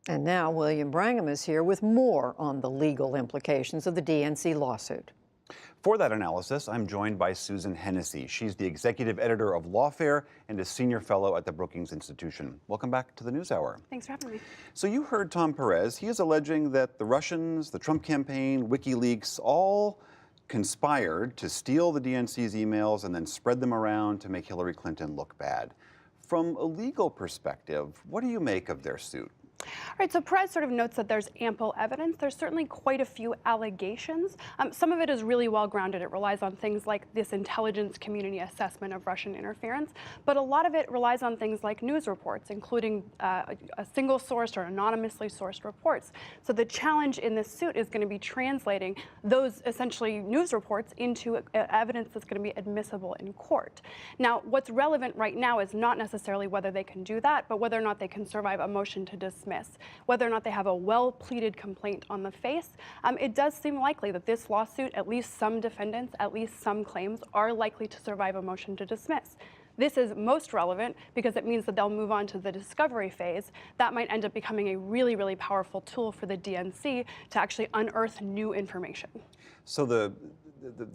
And now William Brangham is here with more on the legal implications of the DNC lawsuit. For that analysis, I'm joined by Susan Hennessy. She's the executive editor of Lawfare and a senior fellow at the Brookings Institution. Welcome back to the NewsHour. Thanks for having me. So you heard Tom Perez. He is alleging that the Russians, the Trump campaign, WikiLeaks, all conspired to steal the DNC's emails and then spread them around to make Hillary Clinton look bad. From a legal perspective, what do you make of their suit? All right, so Perez sort of notes that there's ample evidence. There's certainly quite a few allegations. Some of it is really well grounded. It relies on things like this intelligence community assessment of Russian interference, but a lot of it relies on things like news reports, including a single source or anonymously sourced reports. So the challenge in this suit is going to be translating those essentially news reports into evidence that's going to be admissible in court. Now, what's relevant right now is not necessarily whether they can do that, but whether or not they can survive a motion to dismiss. Whether or not they have a well-pleaded complaint on the face, it does seem likely that this lawsuit, at least some defendants, at least some claims, are likely to survive a motion to dismiss. This is most relevant because it means that they'll move on to the discovery phase. That might end up becoming a really, really powerful tool for the DNC to actually unearth new information. So the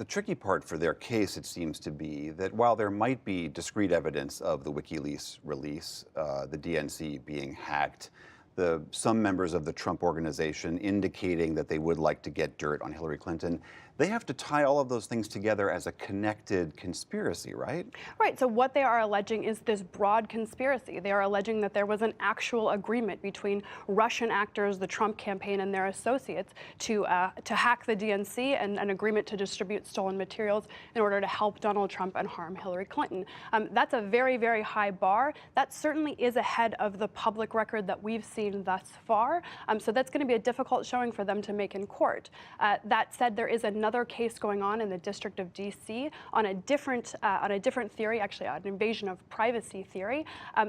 tricky part for their case, it seems to be that while there might be discrete evidence of the WikiLeaks release, the DNC being hacked, some members of the Trump organization indicating that they would like to get dirt on Hillary Clinton, they have to tie all of those things together as a connected conspiracy, right? Right. So what they are alleging is this broad conspiracy. They are alleging that there was an actual agreement between Russian actors, the Trump campaign, and their associates to hack the DNC, and an agreement to distribute stolen materials in order to help Donald Trump and harm Hillary Clinton. That's a very, very high bar. That certainly is ahead of the public record that we've seen thus far. So that's going to be a difficult showing for them to make in court. That said, there is another case going on in the District of D.C. on a different theory, actually an invasion of privacy theory.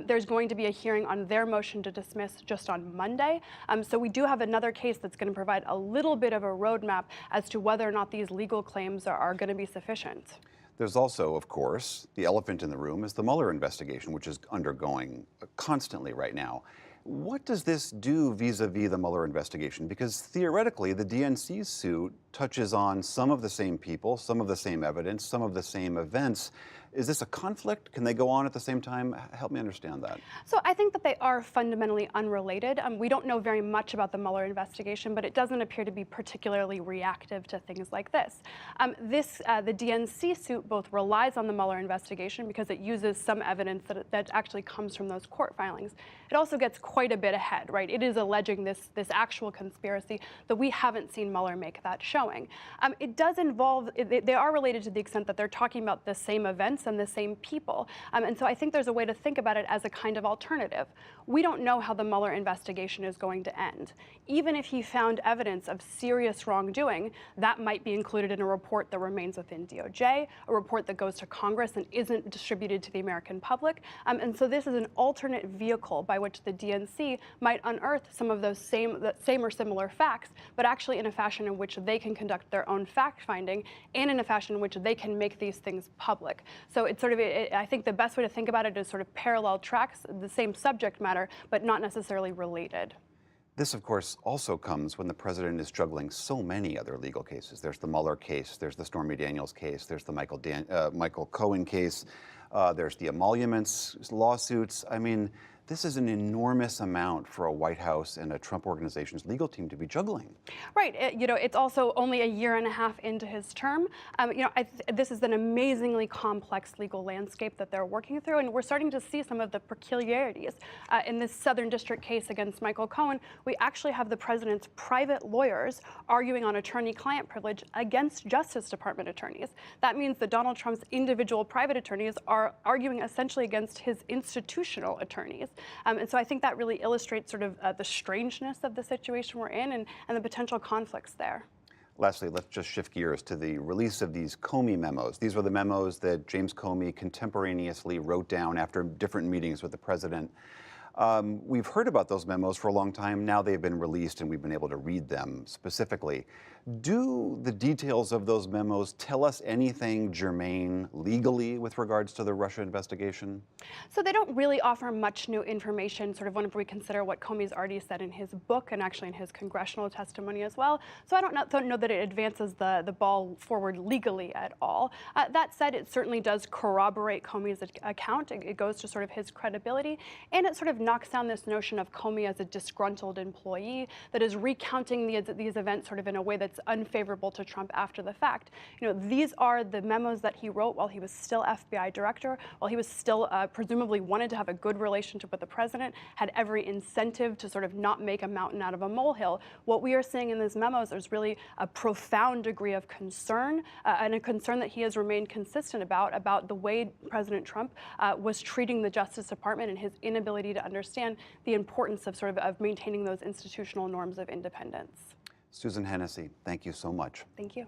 There's going to be a hearing on their motion to dismiss just on Monday. So we do have another case that's going to provide a little bit of a roadmap as to whether or not these legal claims are going to be sufficient. There's also, of course, the elephant in the room is the Mueller investigation, which is undergoing constantly right now. What does this do vis-a-vis the Mueller investigation? Because theoretically, the DNC suit touches on some of the same people, some of the same evidence, some of the same events. Is this a conflict? Can they go on at the same time? Help me understand that. So I think that they are fundamentally unrelated. We don't know very much about the Mueller investigation, but it doesn't appear to be particularly reactive to things like this. The DNC suit both relies on the Mueller investigation because it uses some evidence that actually comes from those court filings. It also gets quite a bit ahead, right? It is alleging this actual conspiracy, but we haven't seen Mueller make that showing. It does involve, they are related to the extent that they're talking about the same events and the same people. And so I think there's a way to think about it as a kind of alternative. We don't know how the Mueller investigation is going to end. Even if he found evidence of serious wrongdoing, that might be included in a report that remains within DOJ, a report that goes to Congress and isn't distributed to the American public. And so this is an alternate vehicle by which the DNC might unearth some of those same or similar facts, but actually in a fashion in which they can conduct their own fact-finding and in a fashion in which they can make these things public. So it's sort of, I think the best way to think about it is sort of parallel tracks, the same subject matter, but not necessarily related. This, of course, also comes when the president is juggling so many other legal cases. There's the Mueller case, there's the Stormy Daniels case, there's the Michael Cohen case, there's the emoluments lawsuits. I mean, this is an enormous amount for a White House and a Trump organization's legal team to be juggling. Right. It's also only a year and a half into his term. This is an amazingly complex legal landscape that they're working through, and we're starting to see some of the peculiarities. In this Southern District case against Michael Cohen, we actually have the president's private lawyers arguing on attorney-client privilege against Justice Department attorneys. That means that Donald Trump's individual private attorneys are arguing essentially against his institutional attorneys. And so I think that really illustrates sort of the strangeness of the situation we're in and the potential conflicts there. Lastly, let's just shift gears to the release of these Comey memos. These were the memos that James Comey contemporaneously wrote down after different meetings with the president. We've heard about those memos for a long time. Now they've been released and we've been able to read them specifically. Do the details of those memos tell us anything germane legally with regards to the Russia investigation? So they don't really offer much new information, sort of whenever we consider what Comey's already said in his book and actually in his congressional testimony as well. So I don't know that it advances the ball forward legally at all. That said, it certainly does corroborate Comey's account. It goes to sort of his credibility, and it sort of knocks down this notion of Comey as a disgruntled employee that is recounting these events sort of in a way that's unfavorable to Trump after the fact. These are the memos that he wrote while he was still FBI director, while he was still presumably wanted to have a good relationship with the president, had every incentive to sort of not make a mountain out of a molehill. What we are seeing in these memos is really a profound degree of concern, and a concern that he has remained consistent about the way President Trump was treating the Justice Department and his inability to understand the importance of maintaining those institutional norms of independence. Susan Hennessy, thank you so much. Thank you.